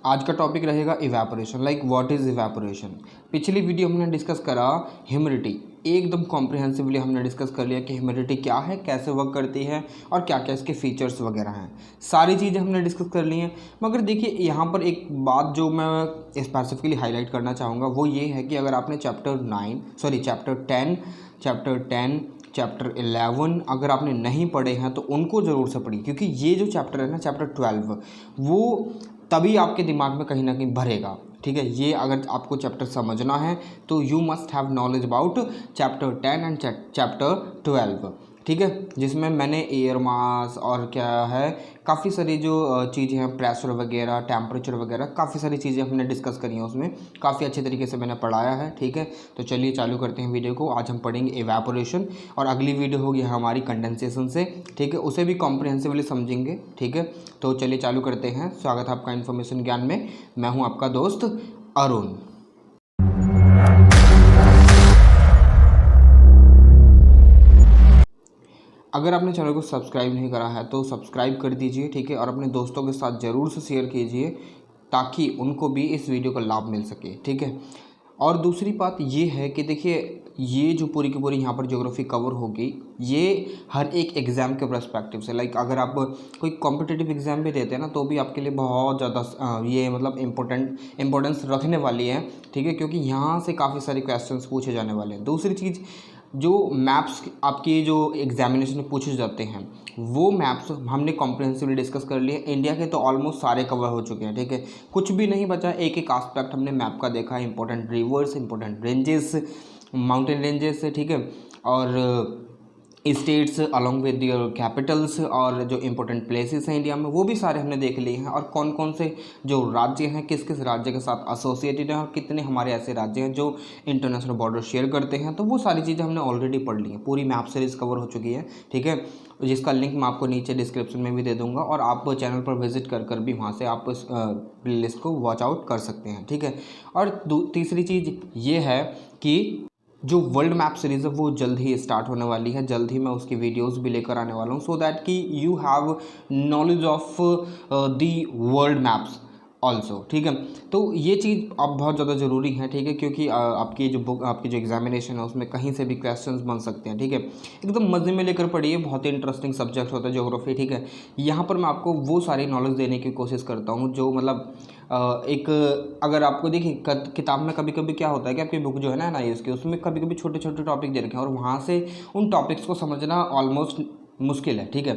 आज का टॉपिक रहेगा evaporation, like what is evaporation. पिछली वीडियो हमने डिस्कस करा ह्यूमिडिटी, एकदम कॉम्प्रिहेंसिवली हमने डिस्कस कर लिया कि ह्यूमिडिटी क्या है, कैसे वर्क करती है और क्या क्या इसके फीचर्स वगैरह हैं। सारी चीज़ें हमने डिस्कस कर ली हैं। मगर देखिए यहाँ पर एक बात जो मैं स्पेसिफिकली हाईलाइट करना चाहूँगा वो ये है कि अगर आपने चैप्टर 10 चैप्टर 11 अगर आपने नहीं पढ़े हैं तो उनको ज़रूर से पढ़िए, क्योंकि ये जो चैप्टर है ना, चैप्टर 12, वो तभी आपके दिमाग में कहीं ना कहीं भरेगा। ठीक है, ये अगर आपको चैप्टर समझना है तो you must have knowledge about chapter 10 and chapter 12। ठीक है, जिसमें मैंने एयर मास और क्या है काफ़ी सारी जो चीज़ें हैं, प्रेशर वगैरह, टेम्परेचर वगैरह, काफ़ी सारी चीज़ें हमने डिस्कस करी हैं, उसमें काफ़ी अच्छे तरीके से मैंने पढ़ाया है। ठीक है, तो चलिए चालू करते हैं वीडियो को। आज हम पढ़ेंगे इवेपोरेशन और अगली वीडियो होगी हमारी कंडेंसेशन से। ठीक है, उसे भी कॉम्प्रिहेंसिवली समझेंगे। ठीक है, तो चलिए चालू करते हैं। स्वागत है आपका इन्फॉर्मेशन ज्ञान में। मैं हूँ आपका दोस्त अरुण। अगर आपने चैनल को सब्सक्राइब नहीं करा है तो सब्सक्राइब कर दीजिए। ठीक है, और अपने दोस्तों के साथ ज़रूर से शेयर कीजिए ताकि उनको भी इस वीडियो का लाभ मिल सके। ठीक है, और दूसरी बात ये है कि देखिए ये जो पूरी की पूरी यहाँ पर ज्योग्राफी कवर होगी, ये हर एक एग्ज़ाम के पर्सपेक्टिव से, लाइक अगर आप कोई कॉम्पिटिटिव एग्ज़ाम भी देते हैं ना तो भी आपके लिए बहुत ज़्यादा ये मतलब इम्पोर्टेंस रखने वाली है। ठीक है, क्योंकि यहाँ से काफ़ी सारे क्वेश्चंस पूछे जाने वाले हैं। दूसरी चीज़, जो मैप्स आपके जो एग्जामिनेशन में पूछे जाते हैं वो मैप्स हमने कॉम्प्रिहेंसिवली डिस्कस कर लिए। इंडिया के तो ऑलमोस्ट सारे कवर हो चुके हैं। ठीक है, कुछ भी नहीं बचा, एक एक आस्पेक्ट हमने मैप का देखा। Important rivers, important ranges, mountain ranges, ठीक है, और states along with your Capitals, और जो इंपॉर्टेंट प्लेसेस हैं इंडिया में वो भी सारे हमने देख लिए हैं। और कौन कौन से जो राज्य हैं किस किस राज्य के साथ एसोसिएटेड हैं, और कितने हमारे ऐसे राज्य हैं जो इंटरनेशनल बॉर्डर शेयर करते हैं, तो वो सारी चीज़ें हमने ऑलरेडी पढ़ ली हैं। पूरी मैप सीरीज कवर हो चुकी है। ठीक है, जिसका लिंक मैं आपको नीचे डिस्क्रिप्शन में भी दे दूंगा, और आप चैनल पर विजिट कर भी वहाँ से आप इस प्ले लिस्ट को वॉच आउट कर सकते हैं। ठीक है, और तीसरी चीज़ ये है कि जो वर्ल्ड मैप सीरीज़ है वो जल्द ही स्टार्ट होने वाली है। जल्द ही मैं उसकी वीडियोस भी लेकर आने वाला हूँ, सो दैट कि you have knowledge of the world maps also. ठीक है, तो ये चीज़ अब बहुत ज़्यादा ज़रूरी है। ठीक है, क्योंकि आपकी जो बुक, आपकी जो एग्जामिनेशन है उसमें कहीं से भी क्वेश्चंस बन सकते हैं। ठीक है, एकदम मज़े में लेकर पढ़िए, बहुत ही इंटरेस्टिंग सब्जेक्ट होता है ज्योग्राफी। ठीक है, यहाँ पर मैं आपको वो सारी नॉलेज देने की कोशिश करता हूँ जो मतलब एक, अगर आपको देखिए किताब में कभी कभी क्या होता है कि आपकी बुक जो है ना NIS की, उसमें कभी कभी छोटे छोटे टॉपिक दे रखे हैं और वहाँ से उन टॉपिक्स को समझना ऑलमोस्ट मुश्किल है। ठीक है,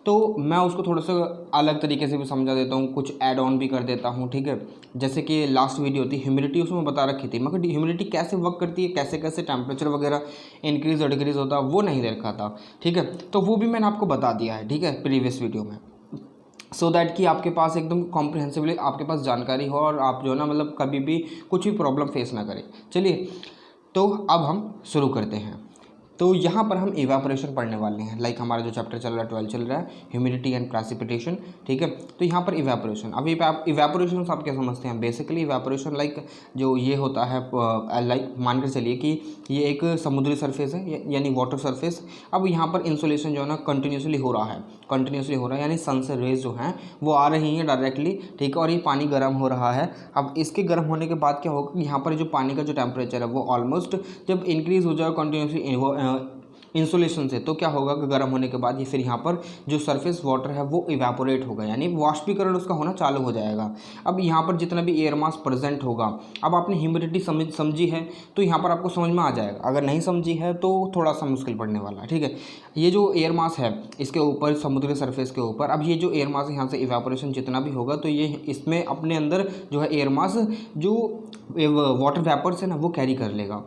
तो मैं उसको थोड़ा सा अलग तरीके से भी समझा देता हूँ, कुछ ऐड ऑन भी कर देता हूँ। ठीक है, जैसे कि लास्ट वीडियो थी ह्यूमिडिटी, उसमें बता रखी थी, मगर ह्यूमिडिटी कैसे वर्क करती है, कैसे कैसे टेम्परेचर वगैरह इंक्रीज और डिक्रीज होता है वो नहीं दे रखा था। ठीक है, तो वो भी मैंने आपको बता दिया है। ठीक है, प्रीवियस वीडियो में, सो दैट कि आपके पास एकदम कॉम्प्रिहेंसिवली आपके पास जानकारी हो और आप जो है ना मतलब कभी भी कुछ भी प्रॉब्लम फेस ना करें। चलिए, तो अब हम शुरू करते हैं। तो यहाँ पर हम इवेपोरेशन पढ़ने वाले हैं, लाइक हमारा जो चैप्टर चल रहा है 12 चल रहा है, ह्यूमिडिटी एंड प्रेसिपिटेशन। ठीक है, तो यहाँ पर इवेपोरेशन, अब इवेपोरेशन आप क्या समझते हैं? बेसिकली इवेपोरेशन लाइक जो ये होता है, लाइक मान कर चलिए कि ये एक समुद्री सरफेस है, यानी वाटर सरफेस। अब यहाँ पर इंसोलेशन जो है ना कंटिन्यूसली हो रहा है, यानी सन से रेज जो हैं वो आ रही हैं डायरेक्टली। ठीक है, और ये पानी गर्म हो रहा है। अब इसके गर्म होने के बाद क्या होगा कि यहाँ पर जो पानी का जो टेम्परेचर है वो ऑलमोस्ट जब इंक्रीज हो जाए कंटिन्यूसली इंसुलेशन से, तो क्या होगा कि गर्म होने के बाद ये फिर यहाँ पर जो सरफेस वाटर है वो इवेपोरेट होगा, यानी वाष्पीकरण उसका होना चालू हो जाएगा। अब यहाँ पर जितना भी एयर मास प्रेजेंट होगा, अब आपने ह्यूमिडिटी समझी है तो यहाँ पर आपको समझ में आ जाएगा, अगर नहीं समझी है तो थोड़ा सा मुश्किल पड़ने वाला है। ठीक है, ये जो एयर मास है इसके ऊपर, समुद्री सरफेस के ऊपर, अब ये जो एयर मास है यहाँ से इवेपोरेशन जितना भी होगा तो ये इसमें अपने अंदर जो है एयर मास जो वाटर वेपर्स है ना वो कैरी कर लेगा।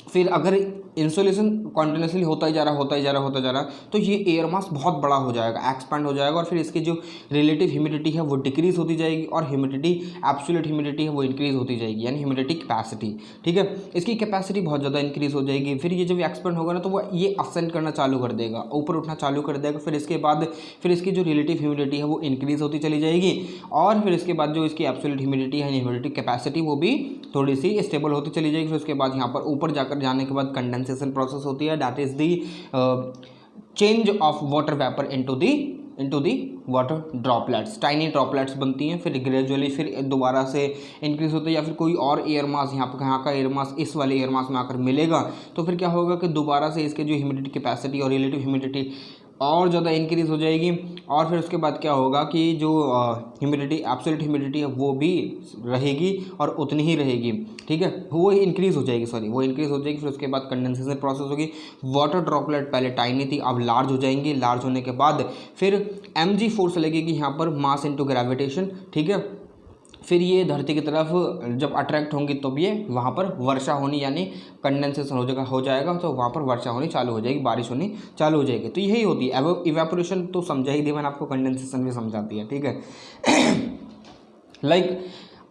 फिर अगर इंसुलेशन कॉन्टिन्यूसली होता ही जा रहा तो ये एयर मास बहुत बड़ा हो जाएगा, एक्सपैंड हो जाएगा, और फिर इसकी जो रिलेटिव ह्यूमिडिटी है वो डिक्रीज होती जाएगी और ह्यूमिडिटी, एब्सोल्यूट ह्यूमिडिटी है वो इंक्रीज होती जाएगी, यानी ह्यूमिडिटी कैपेसिटी। ठीक है, इसकी कैपेसिटी बहुत ज़्यादा इंक्रीज हो जाएगी। फिर ये जब एक्सपेंड होगा ना तो वो ये असेंड करना चालू कर देगा, ऊपर उठना चालू कर देगा। फिर इसके बाद फिर इसकी जो रिलेटिव ह्यूमिडिटी है वो इंक्रीज होती चली जाएगी, और फिर इसके बाद जो इसकी एब्सोल्यूट ह्यूमिडिटी है, ह्यूमिडिटी कैपेसिटी, वो भी थोड़ी सी स्टेबल होती चली जाएगी। फिर उसके बाद यहाँ पर ऊपर जाने के बाद कंडेंसेशन प्रोसेस होती है, that is the change of water vapour into the into the water droplets, tiny droplets बनती हैं, फिर ग्रेजुअली फिर दोबारा से इंक्रीज होते हैं, या फिर कोई और एयर मास यहाँ का एयर मास इस वाले एयर मास में आकर मिलेगा, तो फिर क्या होगा कि दोबारा से इसके जो ह्यूमिडिटी कैपेसिटी और रिलेटिव ह्यूमिडिटी और ज़्यादा इंक्रीज़ हो जाएगी, और फिर उसके बाद क्या होगा कि जो ह्यूमिडिटी एब्सोल्यूट ह्यूमिडिटी है वो भी रहेगी और उतनी ही रहेगी, ठीक है, वो इंक्रीज़ हो जाएगी, वो इंक्रीज़ हो जाएगी। फिर उसके बाद कंडेंसेशन प्रोसेस होगी, वाटर ड्रॉपलेट पहले टाइनी थी अब लार्ज हो जाएंगी, लार्ज होने के बाद फिर mg फोर्स लगेगी यहाँ पर, मास इनटू ग्रेविटेशन, ठीक है, फिर ये धरती की तरफ जब अट्रैक्ट होंगी तो ये वहाँ पर वर्षा होनी यानी कंडेंसेशन हो जाएगा, तो वहाँ पर वर्षा होनी चालू हो जाएगी, बारिश होनी चालू हो जाएगी। तो यही होती है इवेपोरेशन, तो समझा ही दिया मैंने आपको, कंडेंसेशन भी समझाती है, ठीक है। लाइक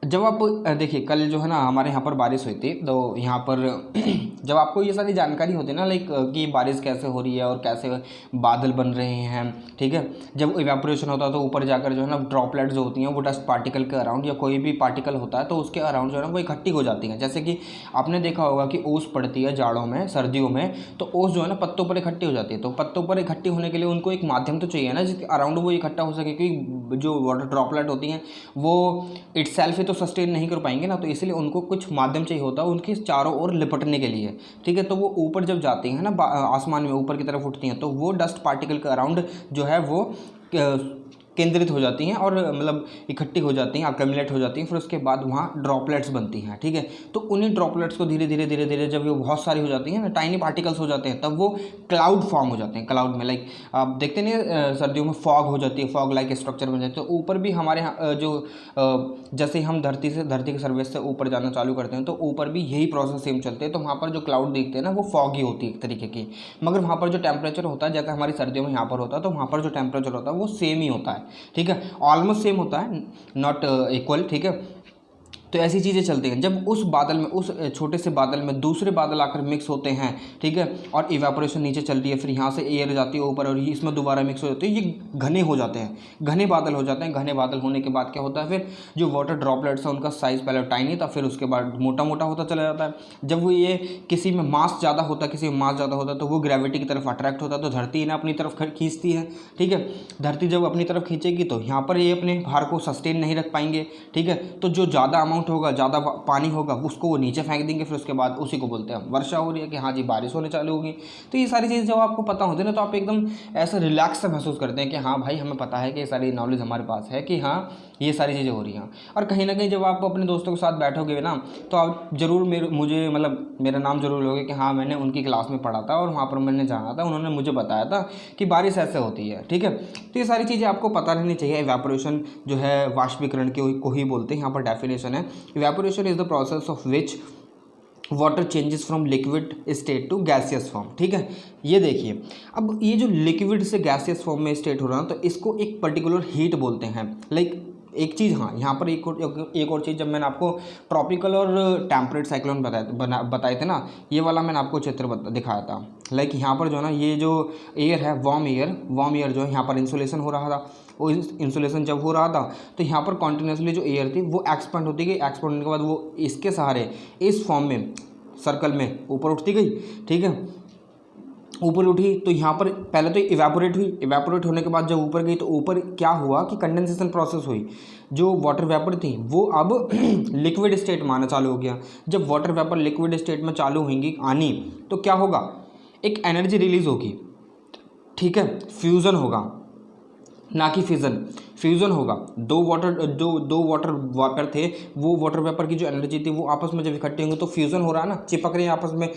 जब आप देखिए कल जो है ना हमारे यहाँ पर बारिश हुई थी, तो यहाँ पर जब आपको ये सारी जानकारी होती है ना, लाइक कि बारिश कैसे हो रही है और कैसे बादल बन रहे हैं, ठीक है, जब इवेपोरेशन होता है तो ऊपर जाकर जो है ना ड्रॉपलेट जो होती हैं वो डस्ट पार्टिकल के अराउंड या कोई भी पार्टिकल होता है तो उसके अराउंड जो है ना वो इकट्ठी हो जाती हैं। जैसे कि आपने देखा होगा कि ओस पड़ती है जाड़ों में, सर्दियों में, तो ओस जो है ना पत्तों पर इकट्ठी हो जाती है, तो पत्तों पर इकट्ठी होने के लिए उनको एक माध्यम तो चाहिए ना जिसके अराउंड वो इकट्ठा हो सके, क्योंकि जो वाटर ड्रॉपलेट होती हैं वो इटसेल्फ ही तो सस्टेन नहीं कर पाएंगे ना, तो इसलिए उनको कुछ माध्यम चाहिए होता है उनके चारों ओर लिपटने के लिए, ठीक है। तो वो ऊपर जब जाती हैं ना आसमान में ऊपर की तरफ उठती हैं, तो वो डस्ट पार्टिकल के अराउंड जो है वो केंद्रित हो जाती हैं और मतलब इकट्ठी हो जाती हैं, अक्यूमुलेट हो जाती हैं, फिर उसके बाद वहाँ ड्रॉपलेट्स बनती हैं, ठीक है। तो उन्हीं ड्रॉपलेट्स को धीरे धीरे जब वो बहुत सारी हो जाती हैं ना, टाइनी पार्टिकल्स हो जाते हैं, तब वो क्लाउड फॉर्म हो जाते हैं। क्लाउड में लाइक आप देखते नहीं सर्दियों में फॉग हो जाती है, फॉग लाइक स्ट्रक्चर बन जाते हैं। तो ऊपर भी हमारे यहाँ जो जैसे हम धरती के सर्फेस से ऊपर जाना चालू करते हैं तो ऊपर भी यही प्रोसेस सेम चलते हैं, तो वहाँ पर जो क्लाउड देखते हैं ना वो फॉगी होती है एक तरीके की, मगर वहाँ पर जो टेम्परेचर होता है जैसे हमारी सर्दियों में यहाँ पर होता है, तो वहाँ पर जो टेम्परेचर होता है वो सेम ही होता है, ठीक है, ऑलमोस्ट सेम होता है, नॉट इक्वल, ठीक है। तो ऐसी चीज़ें चलती हैं। जब उस बादल में, उस छोटे से बादल में दूसरे बादल आकर मिक्स होते हैं, ठीक है, और इवेपोरेशन नीचे चलती है, फिर यहाँ से एयर जाती है ऊपर और इसमें दोबारा मिक्स हो जाती है, ये घने हो जाते हैं, घने बादल हो जाते हैं। घने बादल होने के बाद क्या होता है, फिर जो वाटर ड्रॉपलेट्स है उनका साइज़ पहले टाइनी था, फिर उसके बाद मोटा मोटा होता चला जाता है। जब वो ये किसी में मास ज़्यादा होता है, किसी में मास ज़्यादा होता है, तो वो ग्रेविटी की तरफ अट्रैक्ट होता है, तो धरती इन्हें अपनी तरफ खींचती है, ठीक है। धरती जब अपनी तरफ खींचेगी तो यहाँ पर ये अपने भार को सस्टेन नहीं रख पाएंगे, ठीक है। तो जो ज़्यादा अमाउंट होगा, ज़्यादा पानी होगा, उसको वो नीचे फेंक देंगे, फिर उसके बाद उसी को बोलते हैं वर्षा हो रही है, कि हाँ जी बारिश होने चालू होगी। तो ये सारी चीज़ जब आपको पता होती है ना, तो आप एकदम ऐसा रिलैक्स सा महसूस करते हैं कि हाँ भाई हमें पता है कि ये सारी नॉलेज हमारे पास है कि हाँ ये सारी चीज़ें हो रही हैं। और कहीं ना कहीं जब आप अपने दोस्तों के साथ बैठोगे ना, तो आप जरूर मुझे मतलब मेरा नाम जरूर लोगे कि हाँ मैंने उनकी क्लास में पढ़ा था और वहाँ पर मैंने जाना था, उन्होंने मुझे बताया था कि बारिश ऐसे होती है, ठीक है। तो ये सारी चीज़ें आपको पता रहनी चाहिए। इवेपोरेशन जो है वाष्पीकरण को ही बोलते हैं, यहाँ पर डेफिनेशन है, evaporation is the process of which water changes from liquid state to gaseous form, ठीक है। ये देखिए, अब ये जो लिक्विड से गैसियस फॉर्म में स्टेट हो रहा है, तो इसको एक पर्टिकुलर हीट बोलते हैं। लाइक एक चीज़, हाँ यहाँ पर एक और चीज़, जब मैंने आपको ट्रॉपिकल और टेम्परेट साइक्लोन बताए थे ना, ये वाला मैंने आपको चित्र दिखाया था। लाइक यहाँ पर जो है ना, ये जो एयर है वार्म एयर जो है, यहाँ पर इंसुलेशन हो रहा था, वो इंसुलेशन जब हो रहा था तो यहाँ पर कॉन्टिन्यूसली जो एयर थी वो एक्सपेंड होती गई, एक्सपेंड होने के बाद वो इसके सहारे इस फॉर्म में सर्कल में ऊपर उठती गई, ठीक है। ऊपर उठी तो यहाँ पर पहले तो इवेपोरेट हुई, इवेपोरेट होने के बाद जब ऊपर गई तो ऊपर क्या हुआ कि कंडेंसेशन प्रोसेस हुई, जो वाटर वेपर थी वो अब लिक्विड स्टेट में आना चालू हो गया। जब वाटर वेपर लिक्विड स्टेट में चालू होंगी आनी, तो क्या होगा, एक एनर्जी रिलीज होगी, ठीक है, फ्यूज़न होगा, ना कि फिजन, फ्यूज़न होगा। दो वाटर वेपर थे, वो वाटर वेपर की जो एनर्जी थी वो आपस में जब इकट्ठे होंगे तो फ्यूज़न हो रहा है ना, चिपक रहे हैं आपस में,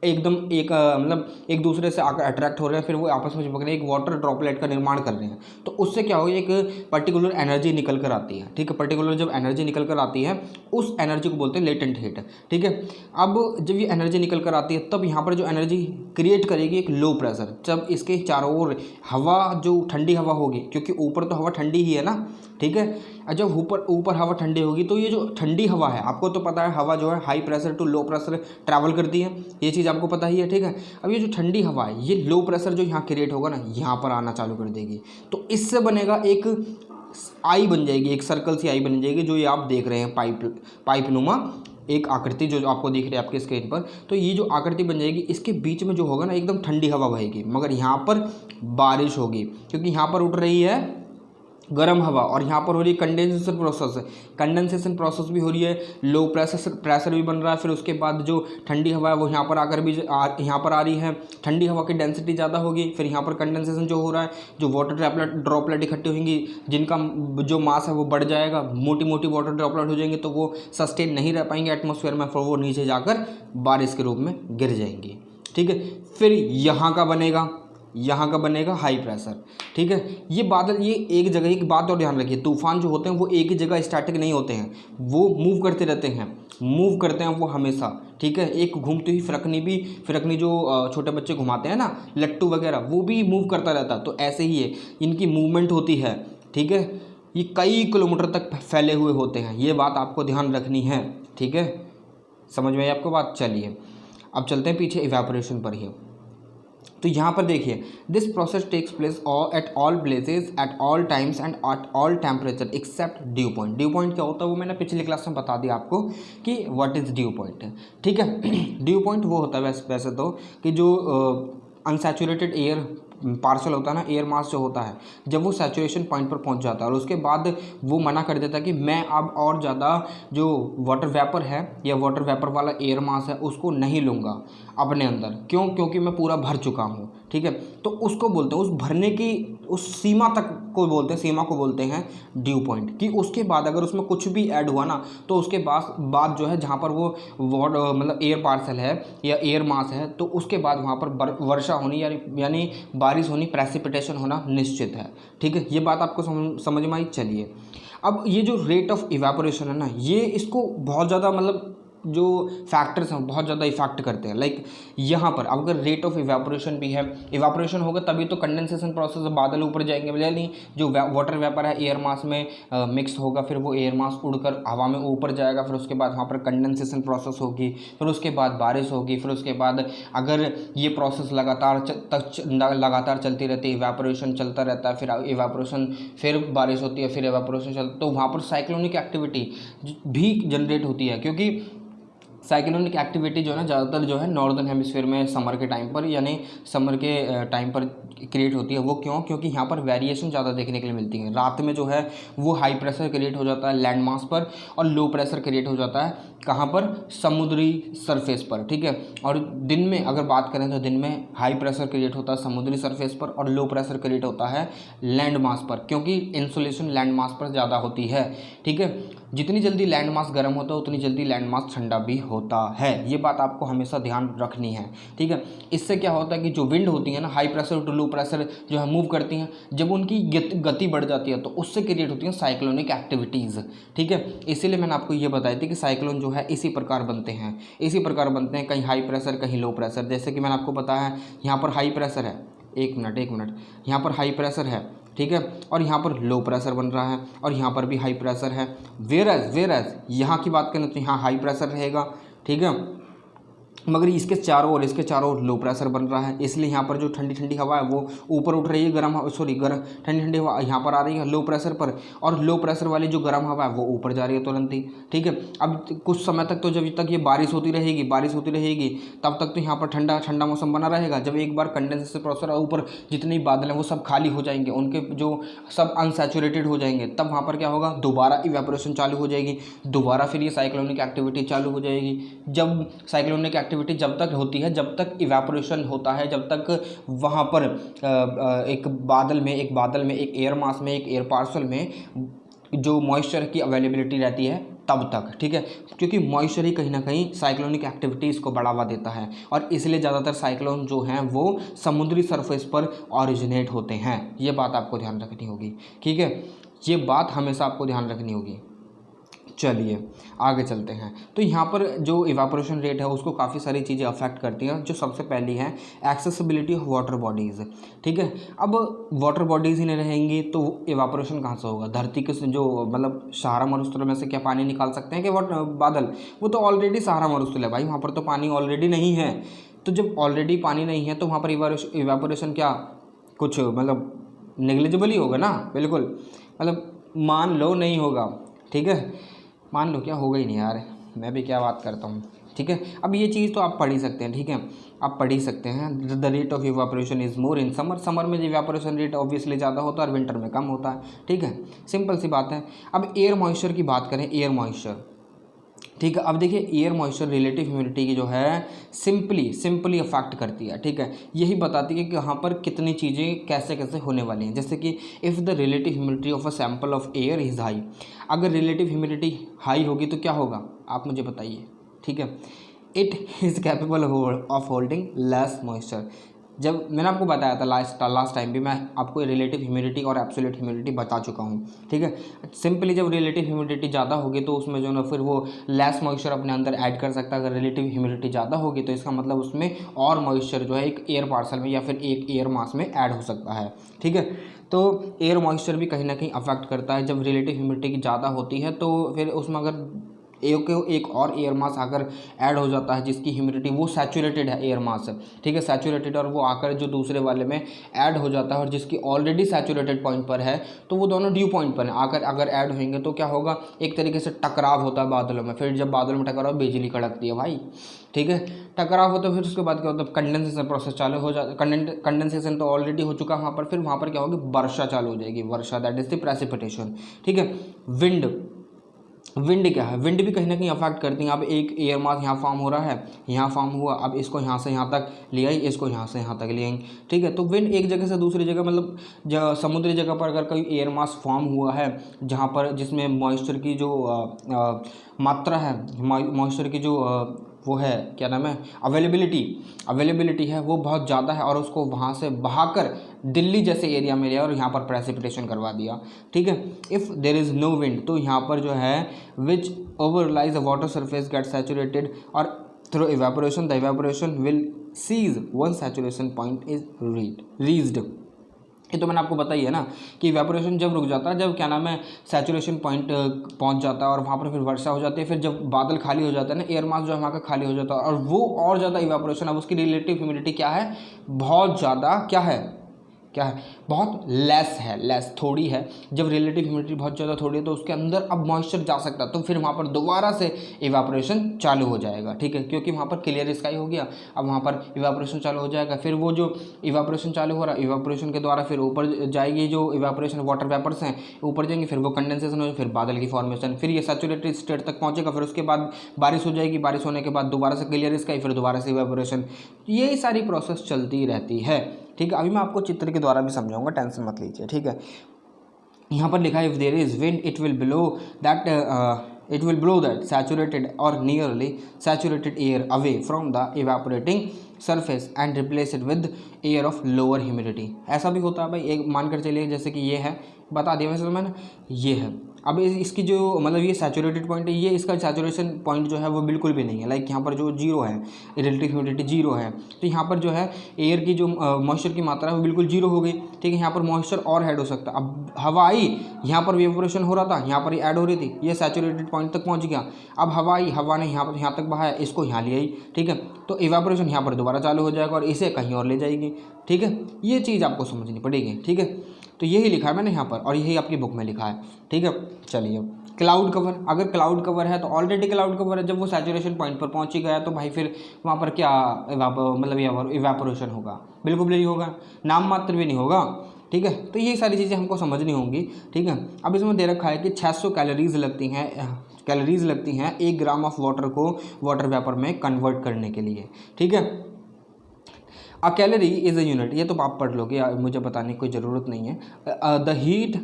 एकदम एक मतलब एक दूसरे से आकर अट्रैक्ट हो रहे हैं, फिर वो आपस में चिपक रहे हैं, एक वाटर ड्रॉपलेट का निर्माण कर रहे हैं। तो उससे क्या होगा, एक पर्टिकुलर एनर्जी निकल कर आती है, ठीक है। पर्टिकुलर जब एनर्जी निकल कर आती है उस एनर्जी को बोलते हैं लेटेंट हीट, ठीक है। अब जब ये एनर्जी निकल कर आती है तब यहाँ पर जो एनर्जी क्रिएट करेगी एक लो प्रेशर, जब इसके चारों ओर हवा, जो ठंडी हवा होगी, क्योंकि ऊपर तो हवा ठंडी ही है ना, ठीक है। जब ऊपर हवा ठंडी होगी तो ये जो ठंडी हवा है, आपको तो पता है हवा जो है high pressure to low pressure travel करती है, ये चीज़ आपको पता ही है, ठीक है। अब ये जो ठंडी हवा है, ये लो प्रेशर जो यहाँ क्रिएट होगा ना, यहाँ पर आना चालू कर देगी, तो इससे बनेगा एक आई बन जाएगी, एक सर्कल सी आई बन जाएगी, जो ये आप देख रहे हैं पाइप नुमा एक आकृति जो आपको दिख रही है आपके स्क्रीन पर, तो ये जो आकृति बन जाएगी इसके बीच में जो होगा ना एकदम ठंडी हवा बहेगी, मगर यहाँ पर बारिश होगी क्योंकि यहाँ पर उठ रही है गर्म हवा और यहाँ पर हो रही है कंडेंसेशन प्रोसेस। कंडेंसेशन प्रोसेस भी हो रही है, लो प्रेशर भी बन रहा है। फिर उसके बाद जो ठंडी हवा है वो यहाँ पर आकर भी यहाँ पर आ रही है, ठंडी हवा की डेंसिटी ज़्यादा होगी। फिर यहाँ पर कंडेंसेशन जो हो रहा है, जो वाटर ड्रॉपलेट इकट्ठी होंगी जिनका जो मास है वो बढ़ जाएगा, मोटी मोटी वाटर ड्रॉपलेट हो जाएंगे, तो वो सस्टेन नहीं रह पाएंगे एटमॉस्फेयर में, फिर वो नीचे जाकर बारिश के रूप में गिर जाएंगी। ठीक है, फिर यहाँ का बनेगा हाई प्रेशर। ठीक है, ये बादल ये एक जगह, एक बात और ध्यान रखिए, तूफान जो होते हैं वो एक ही जगह स्टैटिक नहीं होते हैं, वो मूव करते रहते हैं वो हमेशा। ठीक है, एक घूमती हुई फिरकनी जो छोटे बच्चे घुमाते हैं ना, लट्टू वगैरह, वो भी मूव करता रहता है। तो ऐसे ही है, इनकी मूवमेंट होती है। ठीक है, ये कई किलोमीटर तक फैले हुए होते हैं, ये बात आपको ध्यान रखनी है। ठीक है, समझ में आई आपको बात। चलिए अब चलते हैं पीछे इवेपोरेशन पर ही। तो यहाँ पर देखिए, this process takes place at all places at all times and at all temperature except dew point. Dew point क्या होता है वो मैंने पिछले क्लास में बता दिया आपको कि व्हाट इज़ ड्यू पॉइंट। ठीक है, ड्यू पॉइंट वो होता है वैसे तो कि जो अनसैचुरेटेड एयर पार्सल होता है ना, एयर मास जो होता है, जब वो सैचुरेशन पॉइंट पर पहुंच जाता है और उसके बाद वो मना कर देता है कि मैं अब और ज़्यादा जो वाटर वेपर है या वाटर वेपर वाला एयर मास है उसको नहीं लूँगा अपने अंदर। क्यों? क्योंकि मैं पूरा भर चुका हूँ। ठीक है, तो उसको बोलते हैं, उस भरने की उस सीमा तक को बोलते हैं ड्यू पॉइंट। कि उसके बाद अगर उसमें कुछ भी ऐड हुआ ना, तो उसके बाद जो है जहाँ पर वो मतलब एयर पार्सल है या एयर मास है, तो उसके बाद वहाँ पर वर्षा होनी यानी बारिश होनी, प्रेसिपिटेशन होना निश्चित है। ठीक है, ये बात आपको समझ में आई। चलिए, अब ये जो रेट ऑफ इवेपोरेशन है ना, ये इसको बहुत ज़्यादा मतलब जो फैक्टर्स हैं बहुत ज़्यादा इफेक्ट करते हैं। लाइक यहाँ पर अगर रेट ऑफ इवेपोरेशन भी है, इवेपोरेशन होगा तभी तो कंडेंसेशन प्रोसेस, बादल ऊपर जाएंगे, यानी जो वाटर वेपर है एयर मास में मिक्स होगा, फिर वो एयर मास उड़कर हवा में ऊपर जाएगा, फिर उसके बाद वहाँ पर कंडेंसेशन प्रोसेस होगी, फिर उसके बाद बारिश होगी, फिर उसके बाद अगर ये प्रोसेस लगातार चलती रहती है, इवेपोरेशन चलता रहता है, फिर इवेपोरेशन, फिर बारिश होती है, फिर इवेपोरेशन चलता, तो वहाँ पर साइक्लोनिक एक्टिविटी भी जनरेट होती है। क्योंकि साइक्लोनिक एक्टिविटी जो है ना ज़्यादातर जो है नॉर्दर्न हेमिस्फीयर में समर के टाइम पर, यानी समर के टाइम पर क्रिएट होती है। वो क्यों? क्योंकि यहाँ पर वेरिएशन ज़्यादा देखने के लिए मिलती है। रात में जो है वो हाई प्रेशर क्रिएट हो जाता है लैंड मास पर, और लो प्रेशर क्रिएट हो जाता है कहाँ पर? समुद्री सरफेस पर। ठीक है, और दिन में अगर बात करें तो दिन में हाई प्रेशर क्रिएट होता है समुद्री सरफेस पर, और लो प्रेशर क्रिएट होता है लैंड मास पर, क्योंकि इंसुलेशन लैंड मास पर ज़्यादा होती है। ठीक है, जितनी जल्दी लैंड मास गर्म होता है उतनी जल्दी लैंड मास ठंडा भी होता है। ये बात आपको हमेशा ध्यान रखनी है। ठीक है, इससे क्या होता है कि जो विंड होती है ना, high pressure to low pressure जो है मूव करती हैं, जब उनकी गति बढ़ जाती है तो उससे क्रिएट होती हैं साइक्लोनिक एक्टिविटीज़। ठीक है, इसीलिए मैंने आपको ये बताई थी कि साइक्लोन जो है इसी प्रकार बनते हैं, कहीं हाई प्रेशर कहीं लो प्रेशर। जैसे कि मैंने आपको बताया यहाँ पर हाई प्रेशर है, एक मिनट, यहाँ पर हाई प्रेशर है। ठीक है, और यहाँ पर लो प्रेशर बन रहा है, और यहाँ पर भी हाई प्रेशर है। वेरस यहाँ की बात करें तो यहाँ हाई प्रेशर रहेगा। ठीक है, मगर इसके चारों ओर लो प्रेशर बन रहा है, इसलिए यहाँ पर जो ठंडी ठंडी हवा है वो ऊपर उठ रही है, ठंडी ठंडी हवा यहाँ पर आ रही है लो प्रेशर पर, और लो प्रेशर वाली जो गर्म हवा है वो ऊपर जा रही है तुरंत ही। ठीक है, अब कुछ समय तक तो जब तक ये बारिश होती रहेगी तब तक तो यहाँ पर ठंडा ठंडा मौसम बना रहेगा। जब एक बार कंडेंसेशन प्रोसेस ऊपर जितने बादल हैं वो सब खाली हो जाएंगे, उनके जो सब अनसैचुरेटेड हो जाएंगे, तब वहाँ पर क्या होगा? दोबारा इवेपोरेशन चालू हो जाएगी, दोबारा फिर ये साइक्लोनिक एक्टिविटी चालू हो जाएगी। जब साइक्लोनिक एक्टिविटी जब तक होती है, जब तक इवेपोरेशन होता है, जब तक वहाँ पर एक बादल में एक एयर मास में एक एयर पार्सल में जो मॉइस्चर की अवेलेबिलिटी रहती है तब तक। ठीक है, क्योंकि मॉइस्चर ही कहीं ना कहीं साइक्लोनिक एक्टिविटीज़ को बढ़ावा देता है, और इसलिए ज़्यादातर साइक्लोन जो हैं वो समुद्री सरफेस पर ऑरिजिनेट होते हैं। ये बात आपको ध्यान रखनी होगी। ठीक है, ये बात हमेशा आपको ध्यान रखनी होगी। चलिए आगे चलते हैं। तो यहाँ पर जो इवेपोरेशन रेट है उसको काफ़ी सारी चीज़ें अफेक्ट करती हैं। जो सबसे पहली है एक्सेसिबिलिटी ऑफ वाटर बॉडीज़। ठीक है, अब वाटर बॉडीज़ ही नहीं रहेंगी तो इवेपोरेशन कहाँ से होगा? धरती के जो मतलब सहारा मरुस्थल में से क्या पानी निकाल सकते हैं कि बादल? वो तो ऑलरेडी सहारा मरुस्थल है भाई, वहाँ पर तो पानी ऑलरेडी नहीं है। तो जब ऑलरेडी पानी नहीं है तो वहाँ पर इवेपोरेशन क्या कुछ मतलब नेग्लिजिबल ही होगा ना? बिल्कुल, मतलब मान लो नहीं होगा। ठीक है, मान लो क्या होगा ही नहीं यार, मैं भी क्या बात करता हूँ, ठीक है। अब ये चीज़ तो आप पढ़ ही सकते हैं, ठीक है, आप पढ़ ही सकते हैं। The rate of evaporation is more in summer, summer में इवापोरेशन रेट ऑब्वियसली ज़्यादा होता है और विंटर में कम होता है, ठीक है, सिंपल सी बात है। अब एयर मॉइस्चर की बात करें, एयर मॉइस्चर, ठीक है। अब देखिए एयर मॉइस्चर रिलेटिव ह्यूमिडिटी की जो है सिंपली अफेक्ट करती है, ठीक है। यही बताती है कि यहाँ पर कितनी चीज़ें कैसे कैसे होने वाली हैं। जैसे कि if the relative humidity of a sample of air is high, अगर रिलेटिव ह्यूमिडिटी हाई होगी तो क्या होगा, आप मुझे बताइए, ठीक है। It is capable of holding less moisture. जब मैंने आपको बताया था लास्ट टाइम भी, मैं आपको रिलेटिव ह्यूमिडिटी और एब्सोल्यूट ह्यूमिडिटी बता चुका हूँ, ठीक है। सिंपली जब रिलेटिव ह्यूमिडिटी ज़्यादा होगी तो उसमें जो ना फिर वो लेस मॉइस्चर अपने अंदर ऐड कर सकता है। अगर रिलेटिव ह्यूमिडिटी ज़्यादा होगी तो इसका मतलब उसमें और मॉइस्चर जो है एक एयर पार्सल में या फिर एक एयर मास में ऐड हो सकता है, ठीक है। तो एयर मॉइस्चर भी कहीं ना कहीं अफेक्ट करता है। जब रिलेटिव ह्यूमिडिटी ज़्यादा होती है तो फिर उसमें अगर एक और एयर मास आकर ऐड हो जाता है जिसकी ह्यूमिडिटी वो सैचुरेटेड है एयर मास, ठीक है, सैचुरेटेड, और वो आकर जो दूसरे वाले में ऐड हो जाता है और जिसकी ऑलरेडी सैचुरेटेड पॉइंट पर है, तो वो दोनों ड्यू पॉइंट पर आकर अगर ऐड होंगे तो क्या होगा, एक तरीके से टकराव होता है बादलों में। फिर जब बादलों में टकराव, बिजली कड़कती है भाई, ठीक है, टकराव होता है। फिर उसके बाद क्या होता है, कंडेंसेशन प्रोसेस चालू हो जाता है। कंडेंसेशन तो ऑलरेडी हो चुका है वहाँ पर, फिर वहाँ पर क्या होगी, वर्षा चालू हो जाएगी, वर्षा, दैट इज द प्रेसिपिटेशन, ठीक है। विंड क्या है, विंड भी कहीं ना कहीं अफेक्ट करती है। अब एक एयर मास यहाँ फॉर्म हो रहा है, यहाँ फॉर्म हुआ, अब इसको यहाँ से यहाँ तक ले आई, इसको यहाँ से यहाँ तक ले आएंगे, ठीक है। तो विंड एक जगह से दूसरी जगह, मतलब समुद्री जगह पर अगर कोई एयर मास फॉर्म हुआ है जहाँ पर जिसमें मॉइस्चर की जो मात्रा है, मॉइस्चर की जो वो है, क्या नाम है, अवेलेबिलिटी है, वो बहुत ज़्यादा है, और उसको वहाँ से बहाकर दिल्ली जैसे एरिया में लिया और यहाँ पर प्रेसिपिटेशन करवा दिया, ठीक है। If there is no wind, तो यहाँ पर जो है which overlies a water surface get saturated, और through evaporation the evaporation will cease one saturation point is reached. ये तो मैंने आपको बताई है ना कि इवेपोरेशन जब रुक जाता है, जब क्या नाम है, सैचुरेशन पॉइंट पहुंच जाता है और वहाँ पर फिर वर्षा हो जाती है। फिर जब बादल खाली हो जाता है ना, एयर मास जो है वहाँ का खाली हो जाता है, और वो और ज़्यादा इवेपोरेशन, अब उसकी रिलेटिव ह्यूमिडिटी क्या है, बहुत ज़्यादा क्या है, बहुत लेस थोड़ी है। जब रिलेटिव ह्यूमिडिटी बहुत ज़्यादा थोड़ी है तो उसके अंदर अब मॉइस्चर जा सकता है, तो फिर वहाँ पर दोबारा से इवेपोरेशन चालू हो जाएगा, ठीक है, क्योंकि वहाँ पर क्लियर स्काई हो गया, अब वहाँ पर इवेपोरेशन चालू हो जाएगा। फिर वो जो इवेपोरेशन चालू हो रहा है, इवेपोरेशन के द्वारा फिर ऊपर जाएगी, जो इवेपोरेशन वाटर वेपर्स हैं ऊपर जाएंगे, फिर वो कंडेंसेशन हो, फिर बादल की फॉर्मेशन, फिर ये सैचुरेटेड स्टेट तक पहुँचेगा, फिर उसके बाद बारिश हो जाएगी, बारिश होने के बाद दोबारा से क्लियर स्काई, फिर दोबारा से इवेपोरेशन, यही सारी प्रोसेस चलती रहती है, ठीक है। अभी मैं आपको चित्र के द्वारा भी समझाऊंगा, टेंशन मत लीजिए, ठीक है। यहाँ पर लिखा है if there is wind it will blow that saturated और nearly saturated air away from the evaporating surface and replace it with air of lower humidity. ऐसा भी होता है भाई, एक मानकर चलिए जैसे कि ये है, बता दिया वैसे तो मैंने, ये है, अब इसकी जो मतलब ये सैचुरेटेड पॉइंट है, ये इसका सैचुरेशन पॉइंट जो है वो बिल्कुल भी नहीं है, लाइक यहाँ पर जो जीरो है, रिलेटिव ह्यूमिडिटी जीरो है, तो यहाँ पर जो है एयर की जो मॉइस्चर की मात्रा है वो बिल्कुल जीरो हो गई, ठीक है। यहाँ पर मॉइस्चर और ऐड हो सकता है। अब हवा आई, यहाँ पर इवेपोरेशन हो रहा था, यहाँ पर ऐड हो रही थी, ये सैचुरेटेड पॉइंट तक पहुँच गया। अब हवा आई, हवा ने यहाँ तक बहाया, इसको यहाँ ले आई, ठीक है, तो इवेपोरेशन यहाँ पर दोबारा चालू हो जाएगा और इसे कहीं और ले जाएगी, ठीक है। ये चीज़ आपको समझनी पड़ेगी, ठीक है। तो यही लिखा है मैंने यहाँ पर और यही आपकी बुक में लिखा है, ठीक है। चलिए, क्लाउड कवर, अगर क्लाउड कवर है तो ऑलरेडी क्लाउड कवर है, जब वो सैचुरेशन पॉइंट पर पहुँच ही गया तो भाई फिर वहाँ पर क्या मतलब इवेपोरेशन होगा, बिल्कुल भी नहीं होगा, नाम मात्र भी नहीं होगा, ठीक है। तो ये सारी चीज़ें हमको समझनी होंगी, ठीक है। अब इसमें दे रखा है कि 600 कैलोरीज लगती हैं 1 ग्राम ऑफ वाटर को वाटर वेपर में कन्वर्ट करने के लिए, ठीक है। A calorie is a unit, ये तो आप पढ़ लोगे, मुझे बताने की कोई ज़रूरत नहीं है। The heat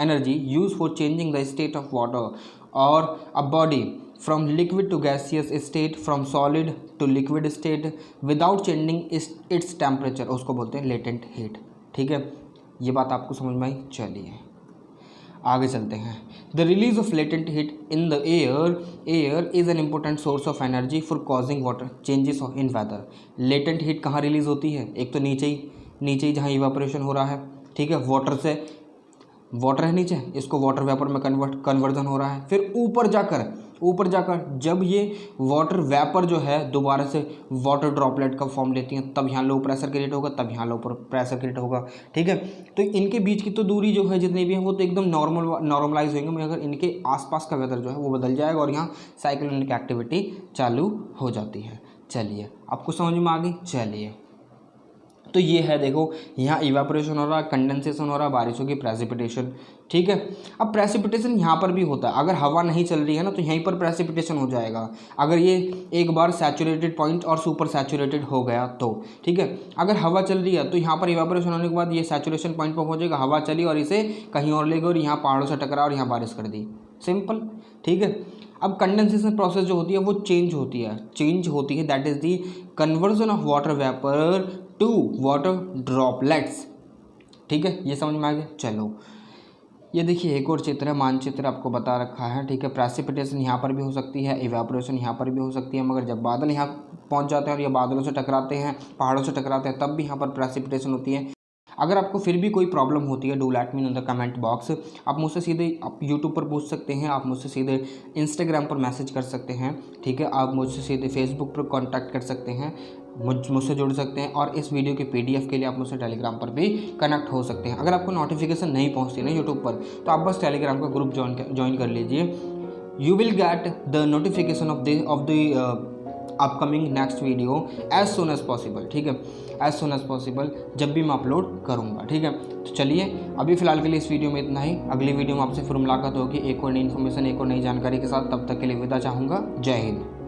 energy use for changing the state of water और a body from liquid to gaseous state, from solid to liquid state without changing its temperature, उसको बोलते हैं लेटेंट हीट, ठीक है। ये बात आपको समझ में आई। चलिए आगे चलते हैं। The release of latent heat in the air is an important source of energy for causing water changes in weather. Latent heat कहाँ रिलीज होती है, एक तो नीचे ही जहाँ इवेपोरेशन हो रहा है, ठीक है, वाटर से वाटर है नीचे, इसको वाटर वेपर में कन्वर्जन हो रहा है। फिर ऊपर जाकर जब ये वाटर वेपर जो है दोबारा से वाटर ड्रॉपलेट का फॉर्म लेती हैं, तब यहाँ लो प्रेशर क्रिएट होगा, तब यहाँ लो प्रेशर क्रिएट होगा, ठीक है। तो इनके बीच की तो दूरी जो है जितनी भी है वो तो एकदम नॉर्मलाइज होंगे, मगर इनके आसपास का वेदर जो है वो बदल जाएगा और यहाँ साइक्लोनिक एक्टिविटी चालू हो जाती है। चलिए, आपको समझ में आ गई। चलिए, तो ये है, देखो यहाँ इवेपोरेशन हो रहा है, कंडेंसेशन हो रहा है, बारिशों की प्रेसिपिटेशन, ठीक है। अब प्रेसिपिटेशन यहाँ पर भी होता है, अगर हवा नहीं चल रही है ना तो यहीं पर प्रेसिपिटेशन हो जाएगा। अगर ये एक बार सैचुरेटेड पॉइंट और सुपर सैचुरेटेड हो गया तो, ठीक है। अगर हवा चल रही है तो यहाँ पर इवेपोरेशन होने के बाद ये सैचुरेशन पॉइंट पर पहुँचेगा, हवा चली और इसे कहीं और ले गई और यहाँ पहाड़ों से टकरा और यहाँ बारिश कर दी, सिंपल, ठीक है। अब कंडेंसेशन प्रोसेस जो होती है वो चेंज होती है, that is the conversion of water vapour to water droplets, ठीक है। ये समझ में आ गया। चलो, ये देखिए एक और चित्र है, मानचित्र आपको बता रखा है, ठीक है। प्रेसिपिटेशन यहाँ पर भी हो सकती है, इवेपोरेशन यहाँ पर भी हो सकती है, मगर जब बादल यहाँ पहुँच जाते हैं और ये बादलों से टकराते हैं, पहाड़ों से टकराते हैं, तब भी यहाँ पर प्रेसिपिटेशन होती है। अगर आपको फिर भी कोई प्रॉब्लम होती है, do let me in the comment box. आप मुझसे सीधे आप यूट्यूब पर पूछ सकते हैं, आप मुझसे सीधे इंस्टाग्राम पर मैसेज कर सकते हैं, ठीक है। आप मुझसे सीधे फेसबुक पर कांटेक्ट कर सकते हैं, मुझसे जुड़ सकते हैं, और इस वीडियो के PDF के लिए आप मुझसे टेलीग्राम पर भी कनेक्ट हो सकते हैं। अगर आपको नोटिफिकेशन नहीं पहुँचती ना यूट्यूब पर, तो आप बस टेलीग्राम का ग्रुप ज्वाइन कर लीजिए। You will get the notification of the upcoming next video as soon as possible, ठीक है, एज सुन एज पॉसिबल, जब भी मैं अपलोड करूँगा, ठीक है। तो चलिए, अभी फ़िलहाल के लिए इस वीडियो में इतना ही। अगली वीडियो में आपसे फिर मुलाकात होगी एक और नई इन्फॉर्मेशन, एक और नई जानकारी के साथ। तब तक के लिए विदा चाहूँगा। जय हिंद।